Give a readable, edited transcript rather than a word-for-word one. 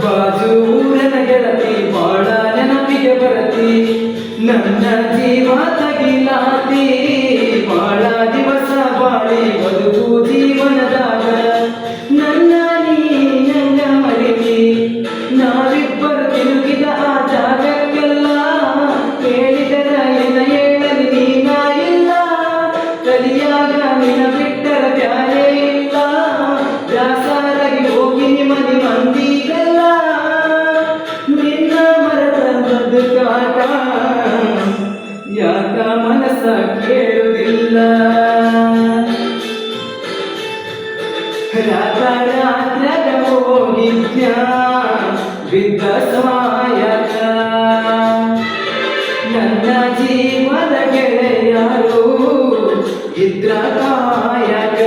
ಬಾಜು ಊರನ ಗೆಳತಿ ಬಾಳ ನೆನಪಿಗೆ ಬರತಿ ನನ್ನ ಜೀವ ತಗಿಲಾತಿ ಬಾಳ ದಿವಸ ಬಾಳಿ ಬದುಕು ಜೀವನದಾಗ ನನ್ನ ನೀ ನಂಗ ಮರಿತಿ ನಾವಿಬ್ಬರು ತಿರುಗಿದ ಆ ಜಾಗಕ್ಕೆಲ್ಲ ಹೇಳಿದರ ಎನ ಹೇಳಲಿ ನೀನ ಇಲ್ಲ ಕಲಿಯಾಗ ನಿನ ಬಿಟ್ಟರ ಬ್ಯಾರೆ ಇಲ್ಲ ವ್ಯಾಸಾರಾಗಿ ಹೋಗಿ ಮನಿ ಮಂದಿಗೆಲ್ಲ ನಿನ್ನ ಮರದ ಬದುಕಾಟ ಯಾಕ ಮನಸ್ಸ ಕೇಳುವುದಿಲ್ಲ ರಾತ್ರಾಗ ಹೋಗಿದ್ಯ ಬಿದ್ದ ಸಹಾಯಕ ನನ್ನ ಜೀವದ ಗೆಳೆಯರು ಇದ್ರ ಕಾಯಕ